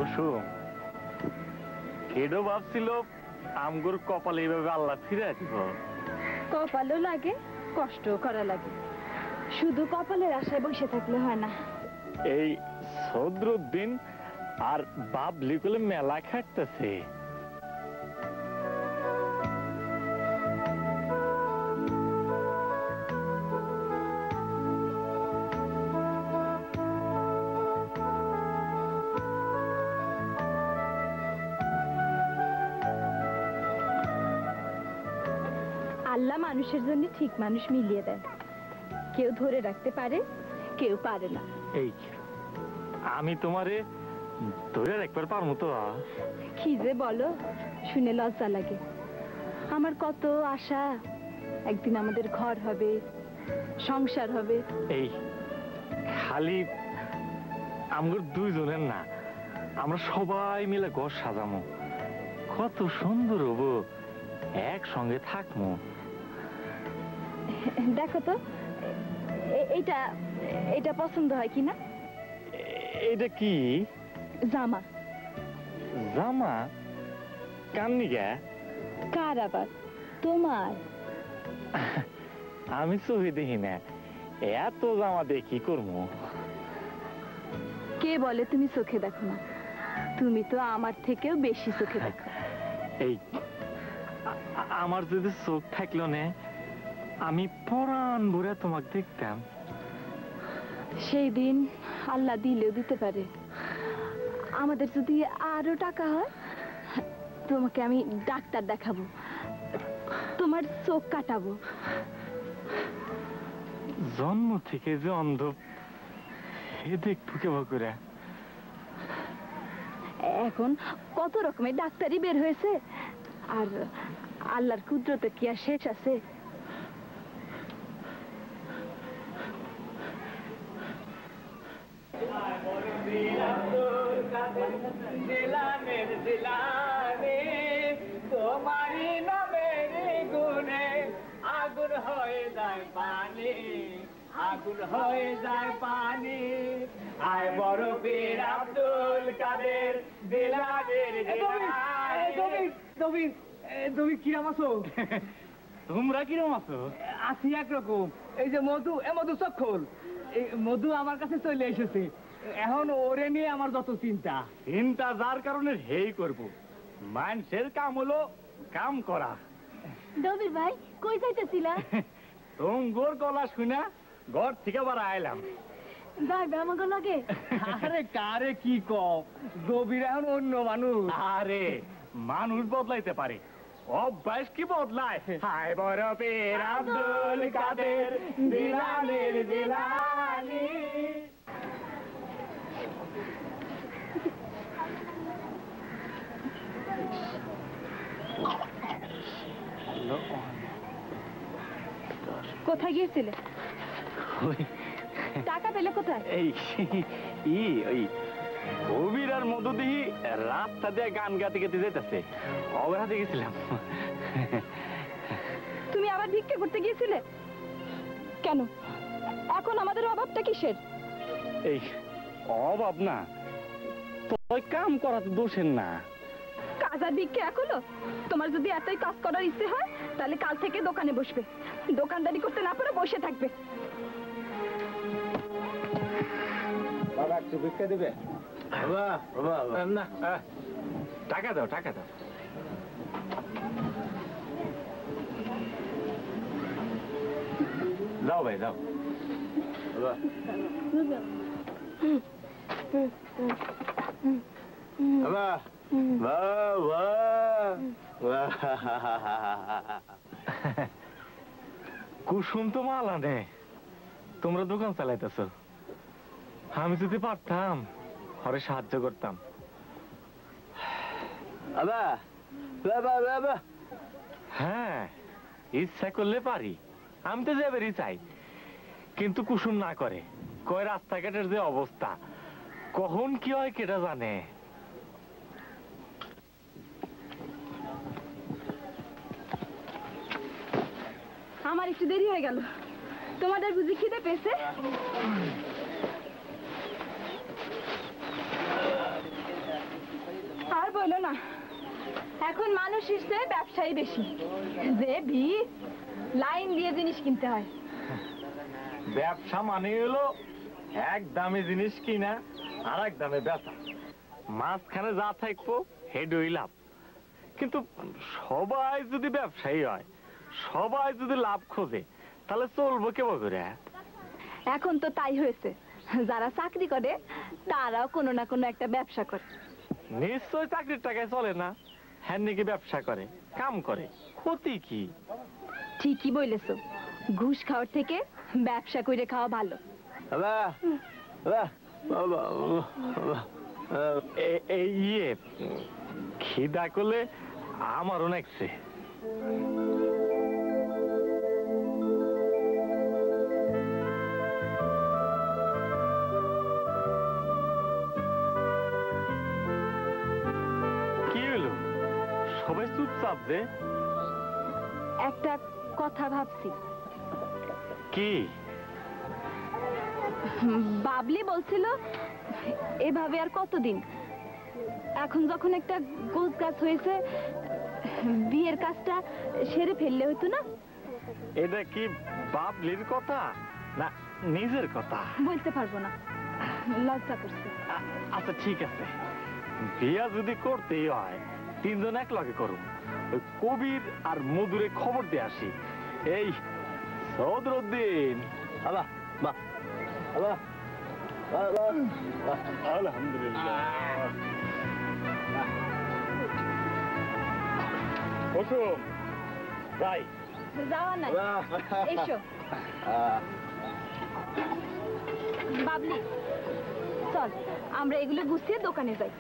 কুসুম কেডো ভাবছিল আমগুর কপালে এইভাবে আল্লাহ ফিরে দিব। কপালও লাগে, কষ্টও করা লাগে, শুধু কপালের আশায় বসে থাকলে হয় না। এই সদরুদ্দিন আর বাবলি গুলো মেলা খাটতেছে। আল্লাহ মানুষের জন্য ঠিক মানুষ মিলিয়ে দেয়, কেউ ধরে রাখতে পারে, কেউ পারে না। এই আমি তোমারে ধরে রাখবার পারবো তো? কি যে বলো, শুনে লজ্জা লাগে। আমার কত আশা, একদিন আমাদের ঘর হবে, সংসার হবে। এই খালি আমগুর দুইজনের না, আমরা সবাই মিলে ঘর সাজামো, কত সুন্দর হবো, একসঙ্গে থাকবো। দেখো তো এইটা এটা পছন্দ হয় কিনা? এটা কি? জামা। জামা? কান্নি গে? কার আবার? তোমার। আমি চোখে দেখি না, এত জামা দিয়ে কি করবো? কে বলে তুমি চোখে দেখো না? তুমি তো আমার থেকেও বেশি চোখে দেখো। এই আমার যদি চোখ থাকলো না, আমি পরাণ ভরে তোমাকে দেখতাম। সেই দিন আল্লাহ দিলেও দিতে পারে। আমাদের যদি আরো টাকা হয়, তোমাকে আমি ডাক্তার দেখাবো, তোমার চোখ কাটাবো। জন্ম থেকে যে অন্ধ, এ দেখবো কেবা করে? এখন কত রকমের ডাক্তারই বের হয়েছে, আর আল্লাহর কুদরতে কি আর শেষ আছে? তোমারি নামের গুণে আগুন হয়ে যায় পানি, আগুন হয়ে যায় পানি। আয় বরফের আব্দুল কাদের দিলাদের। তুমি কিরাম আছো? তোমরা কিরম আছো? আছি একরকম। এই যে মধু, মধু চক্ষল, এই মধু আমার কাছে চলে এসেছে। এখন ওরে নিয়ে আমার যত চিন্তা। চিন্তা যার কারণে হেই করবো, মানুষের কাম হলো কাম করা। দবির ভাই কই যাইতেছিলা? তোর গলা শুনা ঘর থেকে আবার আইলাম। যাইবে আমাকে লাগে? আরে কারে কি কও, দবির এখন অন্য মানুষ। আরে মানুষ বদলাইতে পারে, অভ্যাস কি বদলায়? হায় বরফের আব্দুল কাদের দিলানের দিলানি। কোথায় গিয়েছিলে? টাকা পেলে কোথায়? এই ওই কবির আর মধুদিহি রাস্তা দিয়ে গান গাতে গাতে যেতেছে, অবরাতে গেছিলাম। তুমি আবার ভিক্ষা করতে গিয়েছিলে কেন? এখন আমাদের অভাবটা কিসের? এই অভাব না, তোর কাম করা তো দোষের না। কাজ আর ভিক্ষা এক হলো? তোমার যদি এতই কাজ করার ইচ্ছে হয়, তাহলে কাল থেকে দোকানে বসবে, দোকানদারি করতে না পারে বসে থাকবে। বাবা একটু ভিক্ষা দেবে? না, টাকা দাও, টাকা দাও। যাও ভাই যাও। কুসুম তো মালা নে, তোমরা দোকান চালাইতেছ। আমি যদি পারতাম ঘরে সাহায্য করতাম। হ্যাঁ, ইচ্ছা করলে পারি, আমি তো যাবেরই চাই, কিন্তু কুসুম না করে। কয় রাস্তাঘাটের যে অবস্থা, কখন কি হয় কেটা জানে। আমার একটু দেরি হয়ে গেল, তোমাদের বুঝি খিদে পেয়েছে? এখন মানুষের চেয়ে ব্যবসায়ী বেশি, যে ভিড়, লাইন দিয়ে জিনিস কিনতে হয়। ব্যবসা মানে হলো এক দামে জিনিস কিনা আর এক দামে বেচা, মাঝখানে যা থাকবো হেডই লাভ। কিন্তু সবাই যদি ব্যবসায়ী হয়, সবাই যদি লাভ খোঁজে, তাহলে চলবো কেমন করে? এখন তো তাই হয়েছে, যারা চাকরি করে তারাও কোনো না কোনো একটা ব্যবসা করে। নিশ্চয় চাকরির টাকায় চলে না, হ্যাঁ নাকি ব্যবসা করে, কাম করে, ক্ষতি কি? ঠিকই বলেছো, ঘুষ খাওয়ার থেকে ব্যবসা করে খাওয়া ভালো। ইয়ে খিদা করলে আমারও নাকছে। কি হলো সবাই চুপচাপ যে? একটা কথা ভাবছি। কি? বাবলি বলছিল এভাবে আর কতদিন, এখন যখন একটা গোছ গাছ হয়েছে, বিয়ের কাজটা সেরে ফেললে হইতো না? এটা কি বাবলির কথা না নিজের কথা? বলতে পারবো না, লজ্জা করছে। আচ্ছা ঠিক আছে, বিয়া যদি করতেই হয় তিনজন এক লগে করুন। ওই কবির আর মধুরে খবর দিয়ে আসি। এই সদরুদ্দিন, আল্লাহ বাহ, আল্লাহ আলহামদুলিল্লাহ। কুসুম যাই, যাওয়া নাই, এসো। বাবলি চল, আমরা এগুলো গুছিয়ে দোকানে যাই।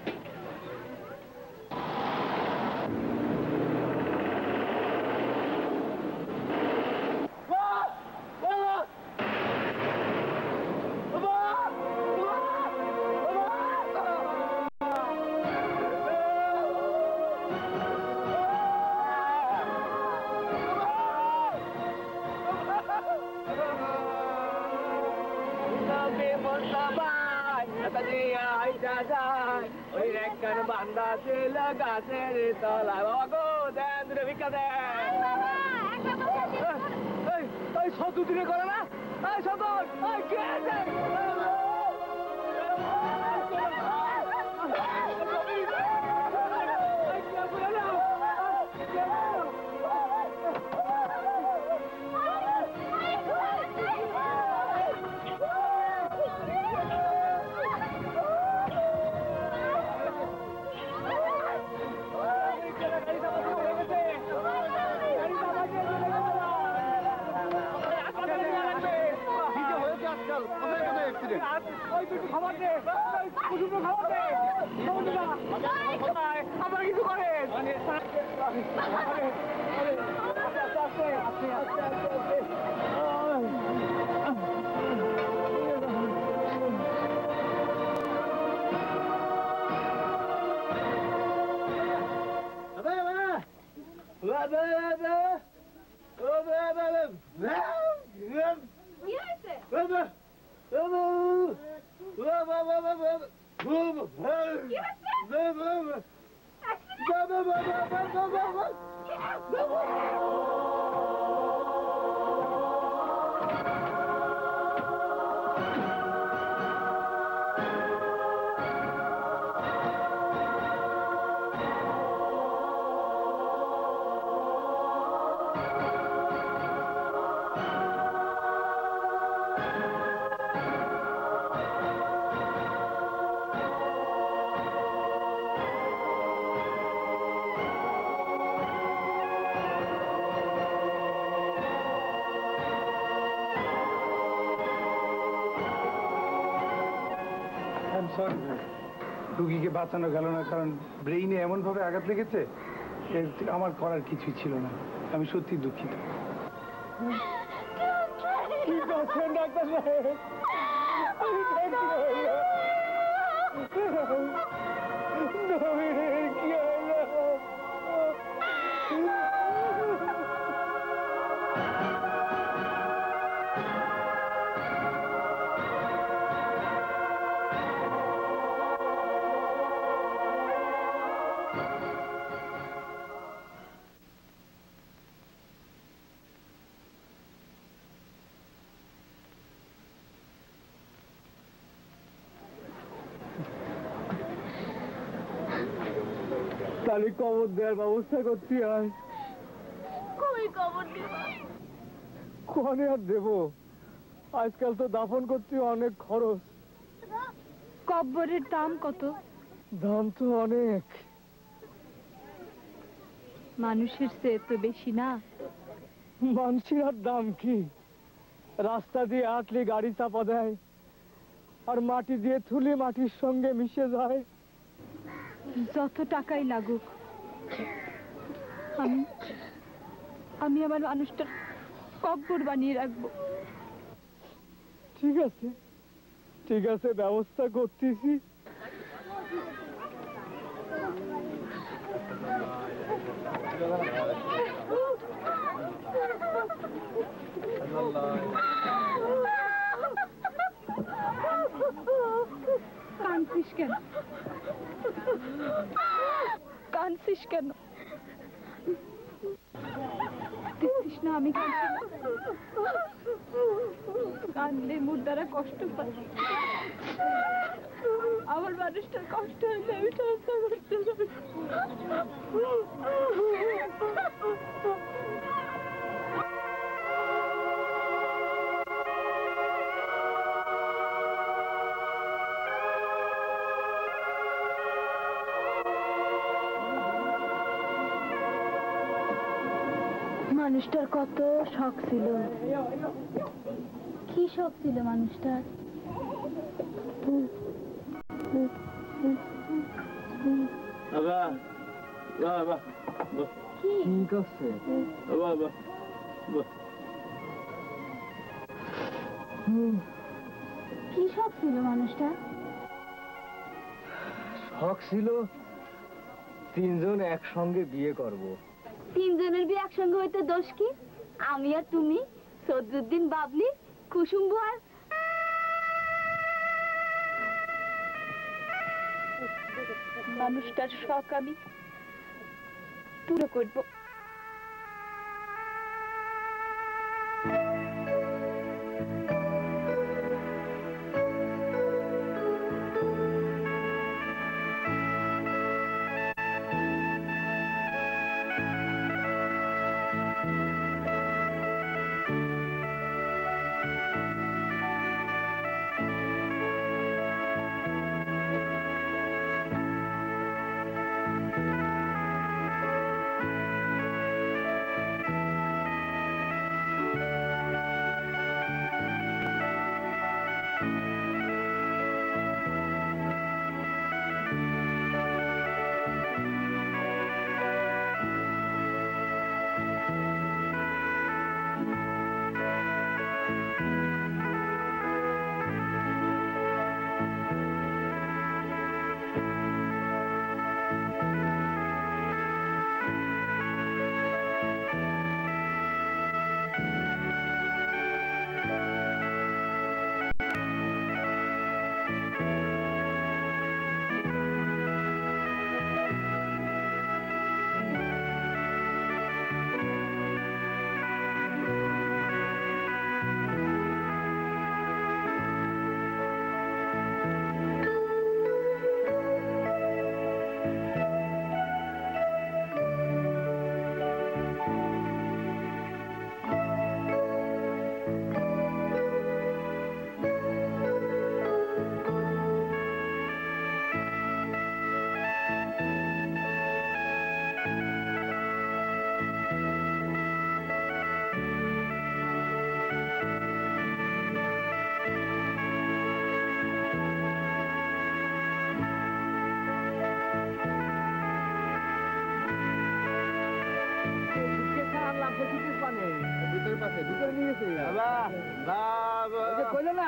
ওই একখান বান্দা ছিল গাছের তলায়। বাবা গো দেন, দুটো ভিক্ষা দেন। ওই শত দিনে করে না, ওই শত, ওই কে আছে? আমার কিছু করেন। কি হয়েছে? রুগীকে বাঁচানো গেল না, কারণ ব্রেইনে এমন ভাবে আঘাত লেগেছে, আমার করার কিছুই ছিল না। আমি সত্যি দুঃখিত। কি করছেন ডাক্তার সাহেব? কি হলো? তাহলে কবর দেওয়ার ব্যবস্থা করতে হয়। কই কবর দিব? কোনে আর দেবো, আজকাল তো দাফন করতে অনেক খরচ। কব্বরের দাম কত? দাম তো অনেক। মানুষের চেয়ে তো বেশি না। মানুষের আর দাম কি? রাস্তা দিয়ে হাঁটলে গাড়ি চাপা দেয়, আর মাটি দিয়ে থুলে মাটির সঙ্গে মিশে যায়। যত টাকাই লাগুক, আমি আমি আমার মানুষটার কব্বর বানিয়ে রাখবো। ঠিক আছে, ঠিক আছে, ব্যবস্থা করতেছি। কাঁদছিস কেন? কাঁদছিস কেন? দেখছিস না আমি কাঁদছি না? কাঁদলে মুর্দারা কষ্ট পায়। আমার মানুষটার কষ্ট হলে আমি সহ্য করতে পারি। মানুষটার কত শখ ছিল। কি শখ ছিল মানুষটার? কি করছে? কি শখ ছিল মানুষটার? শখ ছিল তিনজন একসঙ্গে বিয়ে করব। তিনজনের বিয়ে একসঙ্গে হইতে দোষ কি? আমি আর তুমি, সদরুদ্দিন, বাবলি, কুসুম্বু আর মানুষটার শখ আমি পুরো করব।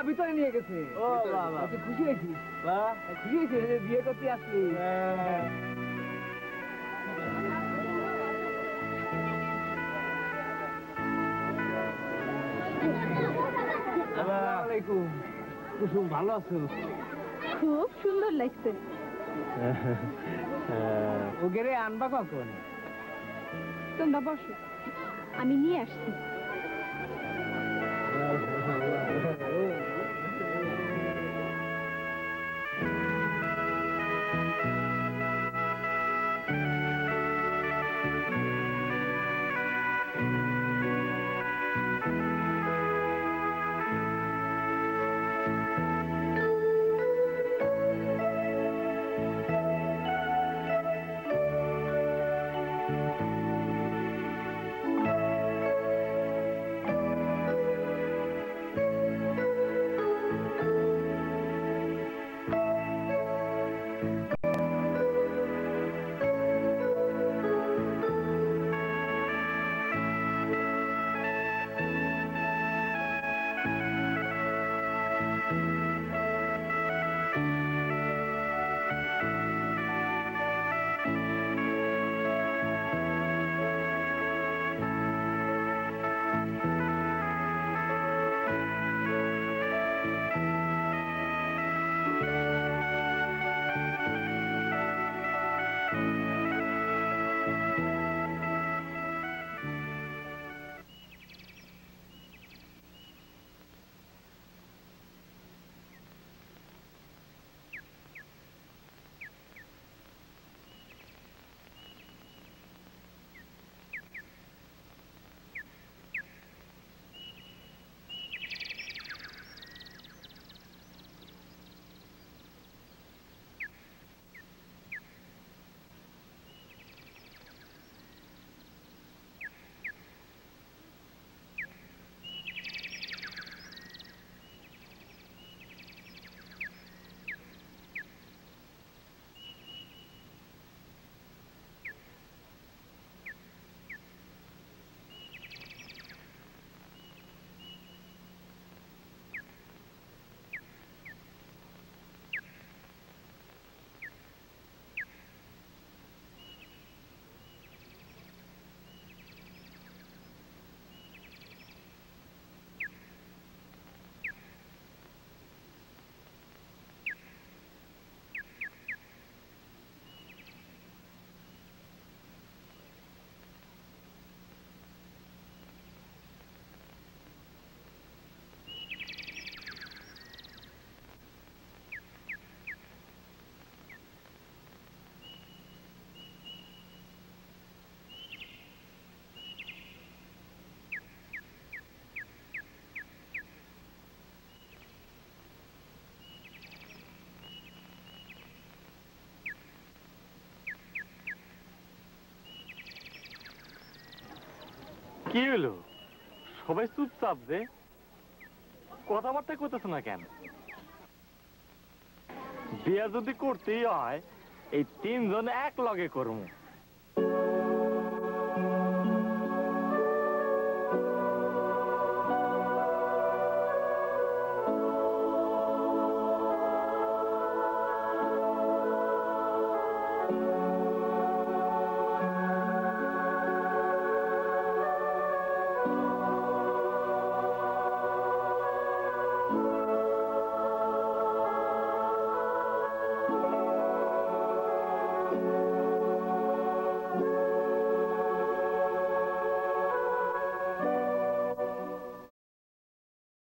ভিতরে নিয়ে গেছে। খুশি হয়েছিস? খুশি হয়েছিস বিয়ে করতে আসলি? আসসালামাইকুম। কুসুম, ভালো আছো? খুব সুন্দর লাগছে। ওকে আনবা কখন? তোমরা বসো, আমি নিয়ে আসছি। কি হলো সবাই চুপচাপ যে কথাবার্তা করতেছ না কেন? বিয়া যদি করতেই হয় এই তিনজন এক লগে করবো।